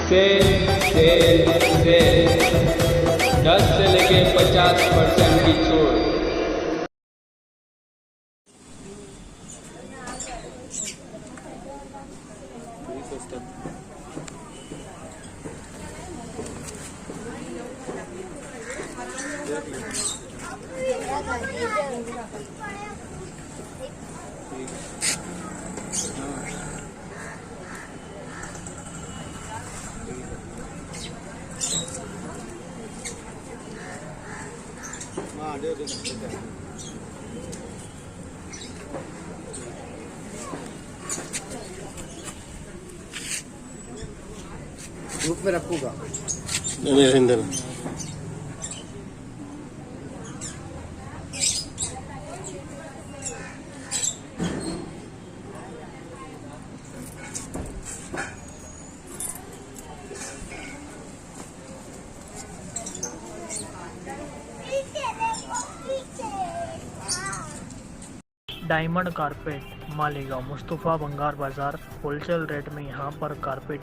Cell 10 से लेके 50% की छूट। ग्रुप में रखूंगा। डायमंड कारपेट मालेगांव मुस्तफ़ा बंगार बाजार होलसेल रेट में यहाँ पर कारपेट